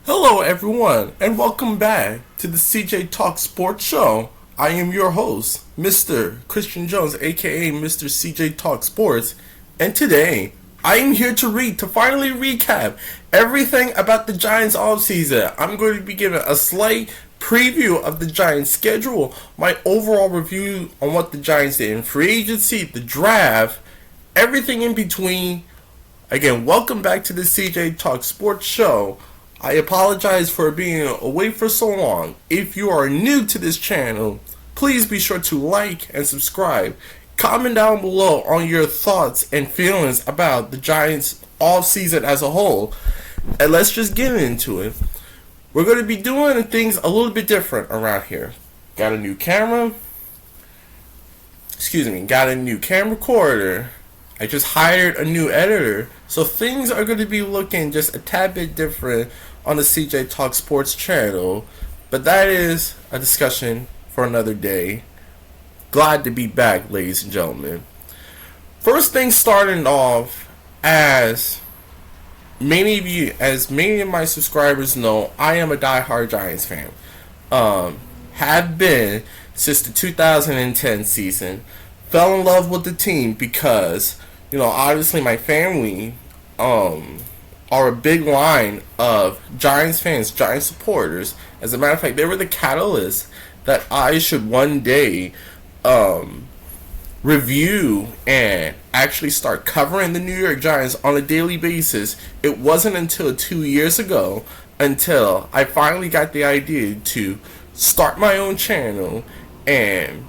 Hello, everyone, and welcome back to the CJ Talk Sports Show. I am your host, Mr. Christian Jones, aka Mr. CJ Talk Sports, and today I am here to finally recap everything about the Giants offseason. I'm going to be giving a slight preview of the Giants schedule, my overall review on what the Giants did in free agency, the draft, everything in between. Again, welcome back to the CJ Talk Sports Show. I apologize for being away for so long. If you are new to this channel, please be sure to like and subscribe. Comment down below on your thoughts and feelings about the Giants offseason as a whole. And let's just get into it. We're going to be doing things a little bit different around here. Got a new camera. Got a new camcorder. I just hired a new editor. So things are going to be looking just a tad bit different on the CJ Talk Sports channel. But that is a discussion for another day. Glad to be back, ladies and gentlemen. First thing starting off, as many of my subscribers know, I am a diehard Giants fan. Have been since the 2010 season. Fell in love with the team because, obviously my family are a big line of Giants fans, Giants supporters. As a matter of fact, they were the catalyst that I should one day review and actually start covering the New York Giants on a daily basis. It wasn't until 2 years ago until I finally got the idea to start my own channel and,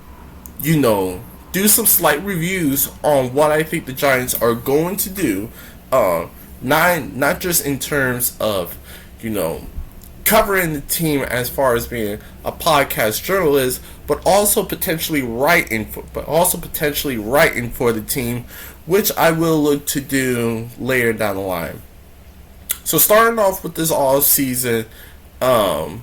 do some slight reviews on what I think the Giants are going to do. Not just in terms of, covering the team as far as being a podcast journalist, but also potentially writing for the team, which I will look to do later down the line. So starting off with this all season, brand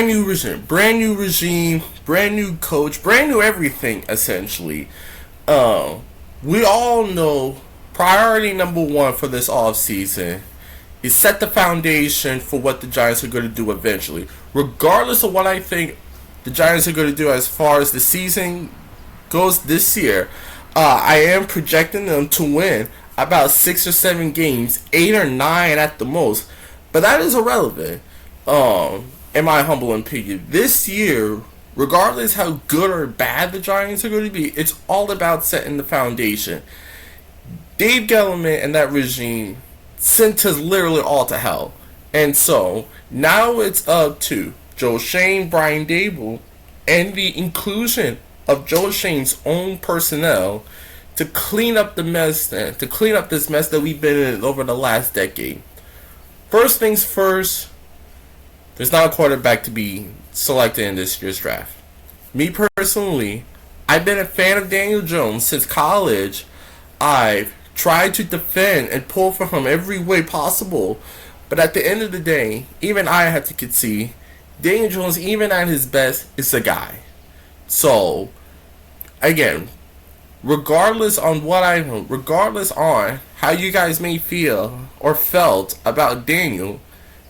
new regime, brand new coach, brand new everything essentially. We all know priority number one for this off season is set the foundation for what the Giants are going to do eventually. Regardless of what I think the Giants are going to do as far as the season goes this year, I am projecting them to win about 6 or 7 games, 8 or 9 at the most. But that is irrelevant, in my humble opinion. This year, regardless how good or bad the Giants are going to be, it's all about setting the foundation. Dave Gettleman and that regime sent us literally all to hell. And so, now it's up to Joe Schoen, Brian Daboll, and the inclusion of Joe Schoen's own personnel to clean up this mess that we've been in over the last decade. First things first, there's not a quarterback to be selected in this year's draft. Me personally, I've been a fan of Daniel Jones since college. I've tried to defend and pull for him every way possible. But at the end of the day, even I have to concede, Daniel Jones, even at his best, is a guy. So, again, regardless on how you guys may feel or felt about Daniel,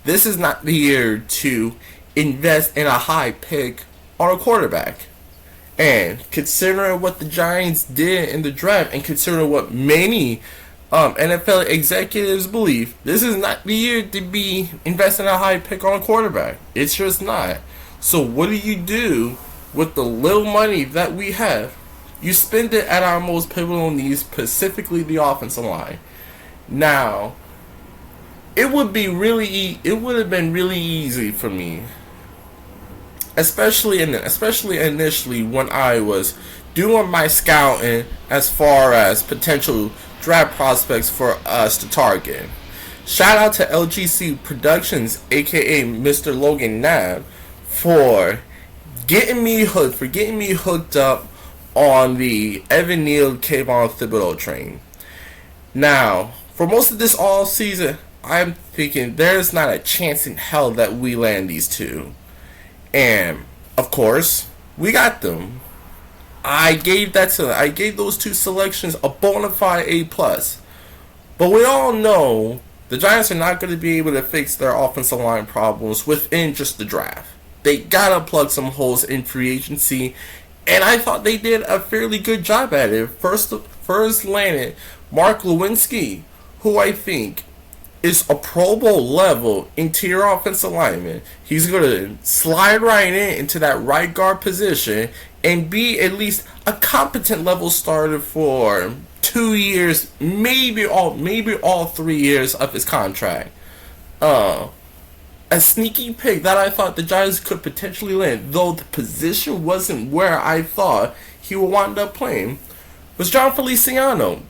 this is not the year to invest in a high pick on a quarterback. And considering what the Giants did in the draft, and considering what many NFL executives believe, this is not the year to be investing a high pick on a quarterback. It's just not. So what do you do with the little money that we have? You spend it at our most pivotal needs, specifically the offensive line. Now, it would have been really easy for me, especially initially when I was doing my scouting as far as potential draft prospects for us to target. Shout out to LGC Productions, aka Mr. Logan Knapp, for getting me hooked up on the Evan Neal, Kayvon Thibodeau train. Now, for most of this all season, I'm thinking there's not a chance in hell that we land these two. And, of course, we got them. I gave those two selections a bona fide A+. But we all know The Giants are not going to be able to fix their offensive line problems within just the draft. They gotta plug some holes in free agency, and I thought they did a fairly good job at it. First landed Mark Lewinsky, who I think is a Pro Bowl level interior offensive lineman. He's gonna slide right into that right guard position and be at least a competent level starter for 2 years, maybe all 3 years of his contract. A sneaky pick that I thought the Giants could potentially land, though the position wasn't where I thought he would wind up playing, was John Feliciano.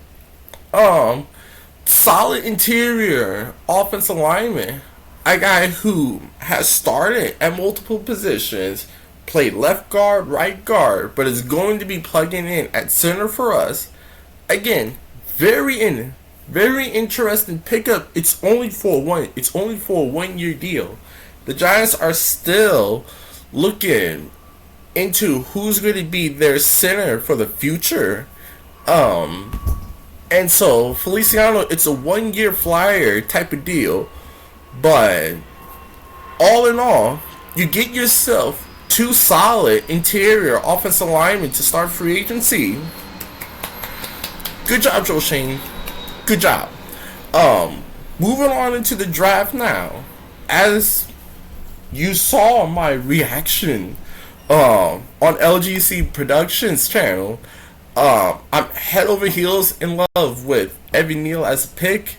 Solid interior offensive lineman. A guy who has started at multiple positions, played left guard, right guard, but is going to be plugging in at center for us. Again, very interesting pickup. It's only for a 1 year deal. The Giants are still looking into who's going to be their center for the future. And so Feliciano, it's a 1 year flyer type of deal. But all in all, you get yourself two solid interior offensive linemen to start free agency. Good job, Joe Schoen. Good job. Moving on into the draft now. As you saw my reaction on LGC Productions channel, I'm head over heels in love with Evan Neal as a pick.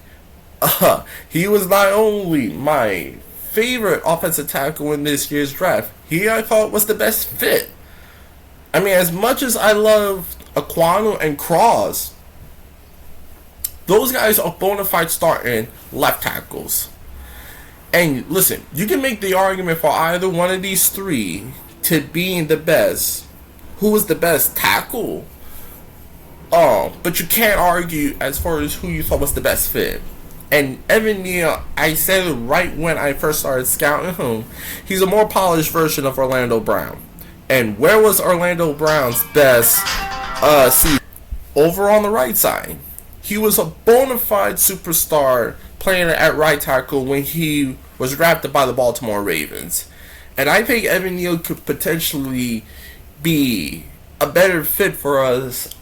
He was not only my favorite offensive tackle in this year's draft, he I thought was the best fit. I mean, as much as I love Aquanu and Cross, those guys are bona fide starting left tackles. And listen, you can make the argument for either one of these three to being the best. Who was the best tackle? But you can't argue as far as who you thought was the best fit. And Evan Neal, I said it right when I first started scouting him, he's a more polished version of Orlando Brown. And where was Orlando Brown's best season? Over on the right side. He was a bona fide superstar playing at right tackle when he was drafted by the Baltimore Ravens. And I think Evan Neal could potentially be a better fit for us,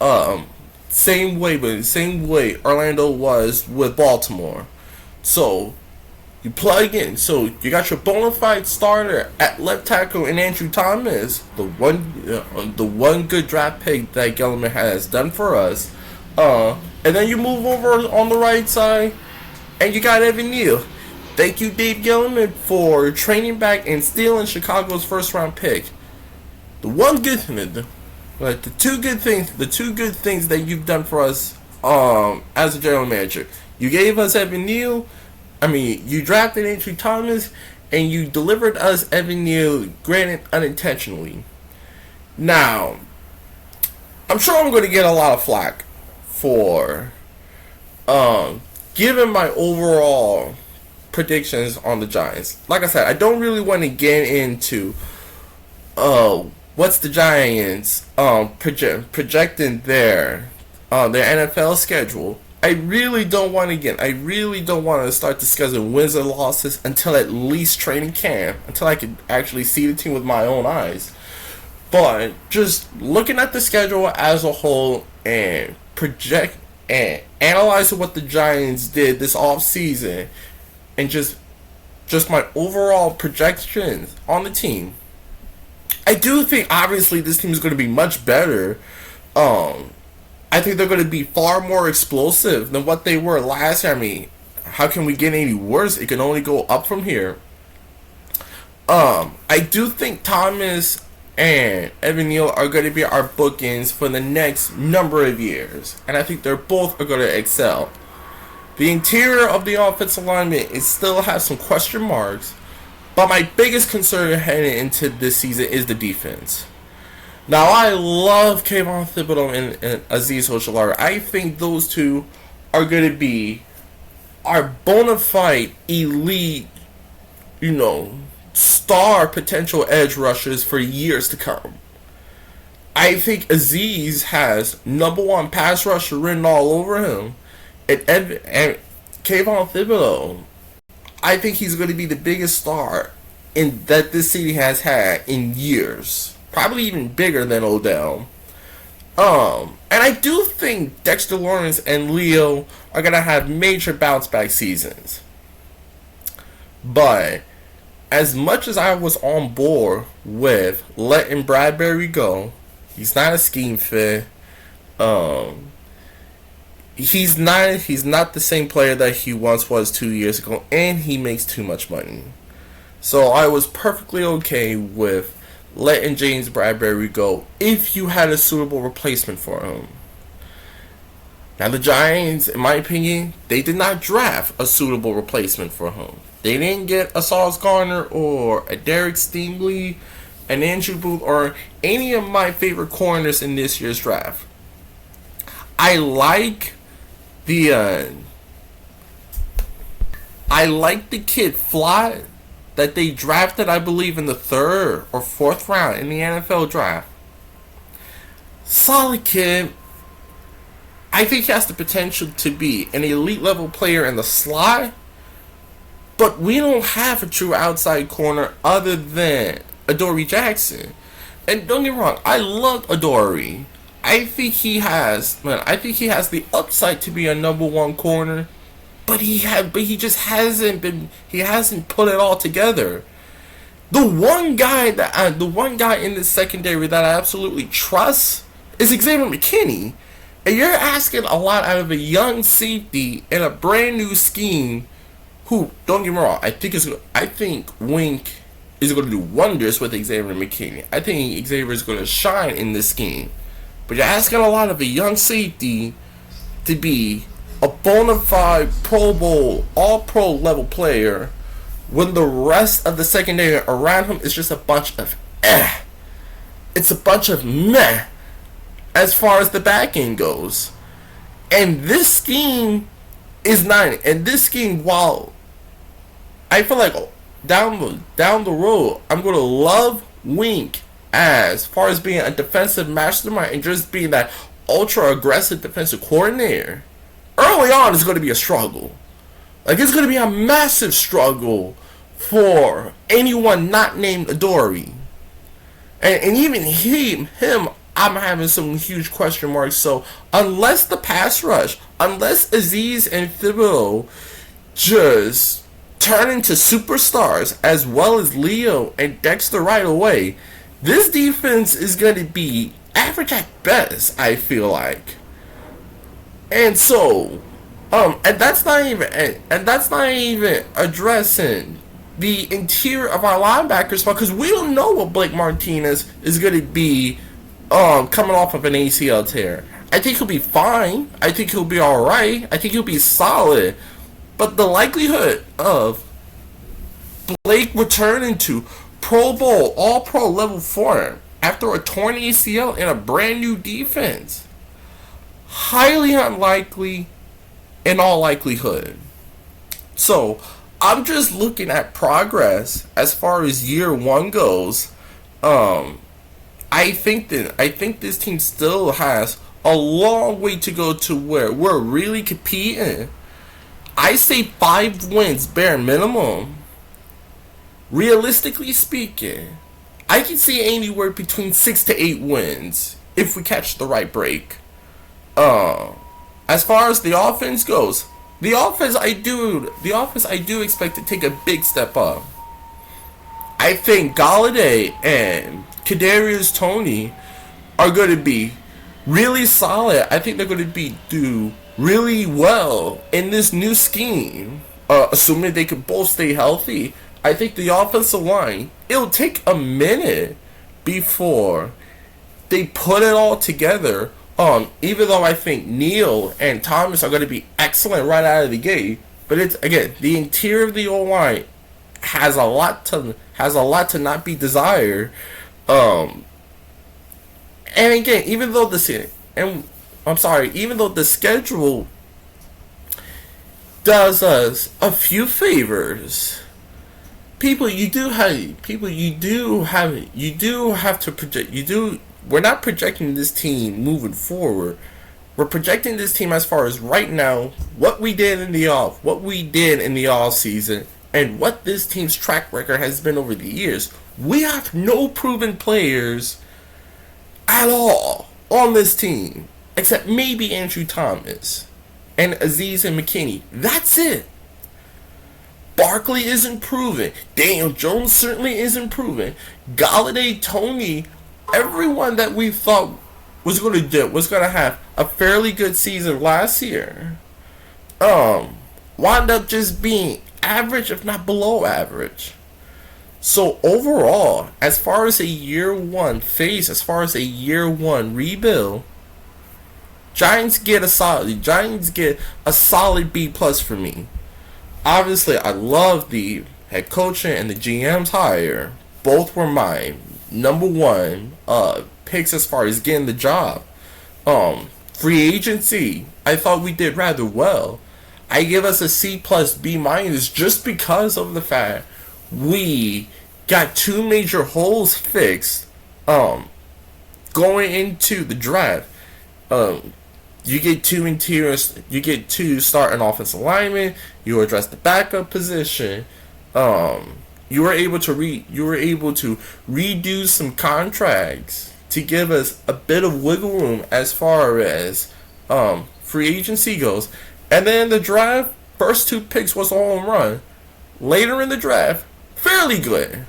same way Orlando was with Baltimore. So you plug in. So you got your bona fide starter at left tackle in Andrew Thomas, the one good draft pick that Gettleman has done for us. And then you move over on the right side, and you got Evan Neal. Thank you, Dave Gettleman, for training back and stealing Chicago's first round pick. The two good things that you've done for us, as a general manager. You gave us Evan Neal. You drafted Andrew Thomas, and you delivered us Evan Neal, granted unintentionally. Now, I'm sure I'm going to get a lot of flack for given my overall predictions on the Giants. Like I said, I don't really want to get into what's the Giants projecting their NFL schedule. I really don't want to start discussing wins and losses until at least training camp, until I can actually see the team with my own eyes. But just looking at the schedule as a whole and project and analyzing what the Giants did this offseason and just my overall projections on the team, I do think obviously this team is going to be much better. I think they're going to be far more explosive than what they were last year. How can we get any worse? It can only go up from here. I do think Thomas and Evan Neal are going to be our bookends for the next number of years. And I think they're both are going to excel. The interior of the offensive alignment is still has some question marks. But my biggest concern heading into this season is the defense. Now, I love Kayvon Thibodeau and Azeez Ojulari. I think those two are going to be our bona fide elite, star potential edge rushers for years to come. I think Azeez has number one pass rusher written all over him. And Kayvon Thibodeau, I think he's going to be the biggest star in that this city has had in years. Probably even bigger than Odell. And I do think Dexter Lawrence and Leo are gonna have major bounce back seasons. But as much as I was on board with letting Bradbury go, he's not a scheme fit. He's not the same player that he once was 2 years ago, and he makes too much money. So I was perfectly okay with letting James Bradbury go if you had a suitable replacement for him. Now the Giants, in my opinion, they did not draft a suitable replacement for him. They didn't get a Sauce Gardner or a Derek Stingley, an Andrew Booth, or any of my favorite corners in this year's draft. I like the kid Fly that they drafted, I believe, in the 3rd or 4th round in the NFL draft. Solid kid. I think he has the potential to be an elite level player in the slot, but we don't have a true outside corner other than Adoree Jackson. And don't get me wrong, I love Adoree. I think he has the upside to be a number 1 corner, but he hasn't put it all together. The one guy in the secondary that I absolutely trust is Xavier McKinney. And you're asking a lot out of a young safety in a brand new scheme. Who, don't get me wrong, I think Wink is going to do wonders with Xavier McKinney. I think Xavier is going to shine in this scheme. But you're asking a lot of a young safety to be a bona fide Pro Bowl, All-Pro level player when the rest of the secondary around him is just a bunch of It's a bunch of meh as far as the back end goes. And this scheme is not. And this scheme, while I feel like down the road, I'm going to love Wink as far as being a defensive mastermind and just being that ultra aggressive defensive coordinator. Early on, it's going to be a struggle. Like, it's going to be a massive struggle for anyone not named Adoree. And even him, I'm having some huge question marks. So, unless the pass rush, unless Azeez and Thibodeau just turn into superstars, as well as Leo and Dexter right away, this defense is going to be average at best, I feel like. And so, and that's not even addressing the interior of our linebackers, because we don't know what Blake Martinez is going to be coming off of an ACL tear. I think he'll be fine. I think he'll be alright. I think he'll be solid. But the likelihood of Blake returning to Pro Bowl, All-Pro level form after a torn ACL in a brand new defense, highly unlikely in all likelihood. So, I'm just looking at progress as far as year 1 goes. I think this team still has a long way to go to where we're really competing. I say 5 wins bare minimum. Realistically speaking, I can see anywhere between 6 to 8 wins if we catch the right break. As far as the offense goes, the offense I do expect to take a big step up. I think Golladay and Kadarius Toney are going to be really solid. I think they're going to do really well in this new scheme, assuming they can both stay healthy. I think the offensive line, it'll take a minute before they put it all together. Even though I think Neal and Thomas are going to be excellent right out of the gate, but it's, again, the interior of the O-line has a lot to not be desired. And again, even though the schedule does us a few favors, you do have to project. We're not projecting this team moving forward We're projecting this team as far as right now, what we did in the off season, and what this team's track record has been over the years. We have no proven players at all on this team, except maybe Andrew Thomas and Aziz and McKinney. That's it. Barkley isn't proven. Daniel Jones certainly isn't proven. Galladay, Tony, everyone that we thought was going to have a fairly good season last year, wound up just being average, if not below average. So overall, as far as a year one rebuild, Giants get a solid B plus for me. Obviously, I love the head coaching and the GM's hire. Both were my number one picks as far as getting the job. Free agency, I thought we did rather well. I give us a C plus B minus just because of the fact we got two major holes fixed going into the draft. You get two interiors, you get two starting offensive linemen, you address the backup position. You were able to redo some contracts to give us a bit of wiggle room as far as free agency goes. And then the draft, first two picks was a home run. Later in the draft, fairly good.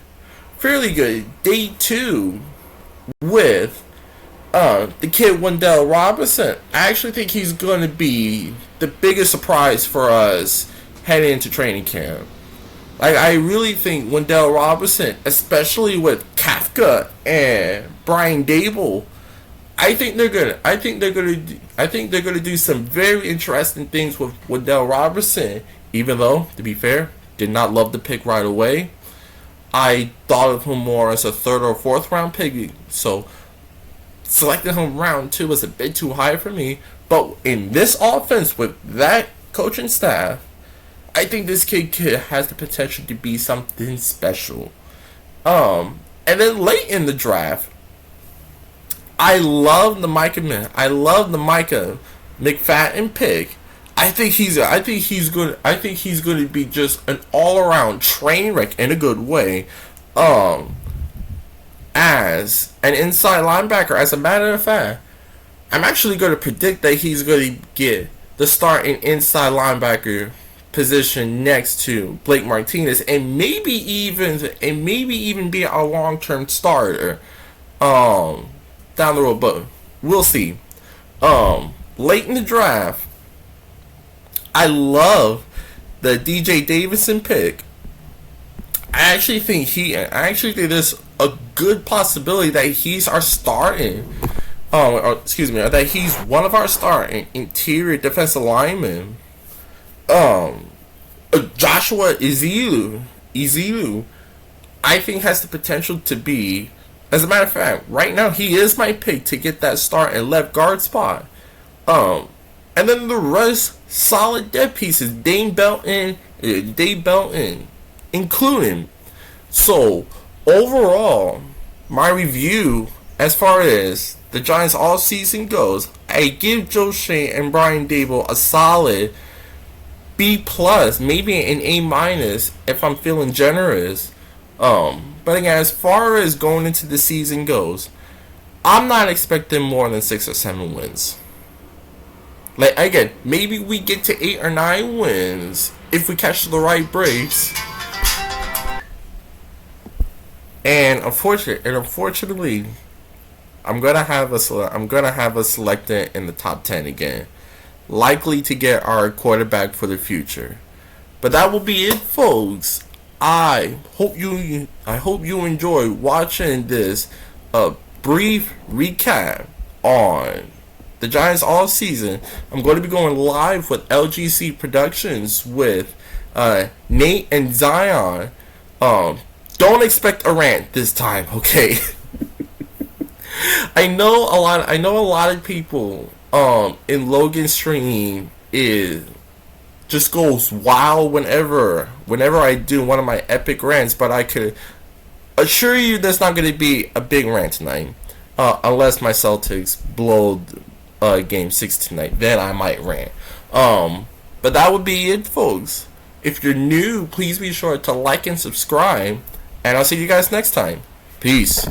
Day two with the kid Wendell Robinson. I actually think he's going to be the biggest surprise for us heading into training camp. I really think Wendell Robinson, especially with Kafka and Brian Dable, I think they're gonna do some very interesting things with Wendell Robinson. Even though, to be fair, did not love the pick right away. I thought of him more as a third or fourth round pick, so selecting him round 2 was a bit too high for me. But in this offense with that coaching staff, I think this kid has the potential to be something special. And then late in the draft, I love the Micah McFadden pick. I think he's going to be just an all around train wreck in a good way. As an inside linebacker, as a matter of fact, I'm actually going to predict that he's going to get the starting inside linebacker position next to Blake Martinez, and maybe even be a long-term starter down the road, but we'll see. Late in the draft, I love the DJ Davidson pick. I actually think there's a good possibility that he's our starting that he's one of our starting interior defensive linemen. Joshua Izilu, I think has the potential to be, as a matter of fact, right now he is my pick to get that start and left guard spot. And then the rest, solid depth pieces, Dave Belton, including. So, overall, my review as far as the Giants all season goes, I give Joe Schoen and Brian Dable a solid B plus, maybe an A minus if I'm feeling generous. But again, as far as going into the season goes, I'm not expecting more than 6 or 7 wins. Like, again, maybe we get to 8 or 9 wins if we catch the right breaks. And unfortunately, I'm gonna have us selected in the top 10 again, likely to get our quarterback for the future. But that will be it, folks. I hope you enjoy watching this brief recap on the Giants all season. I'm going to be going live with LGC Productions with Nate and Zion. Don't expect a rant this time, okay? I know a lot of people in Logan's stream just goes wow whenever I do one of my epic rants, but I could assure you there's not going to be a big rant tonight, unless my Celtics blow Game 6 tonight. Then I might rant. But that would be it, folks. If you're new, please be sure to like and subscribe. And I'll see you guys next time. Peace.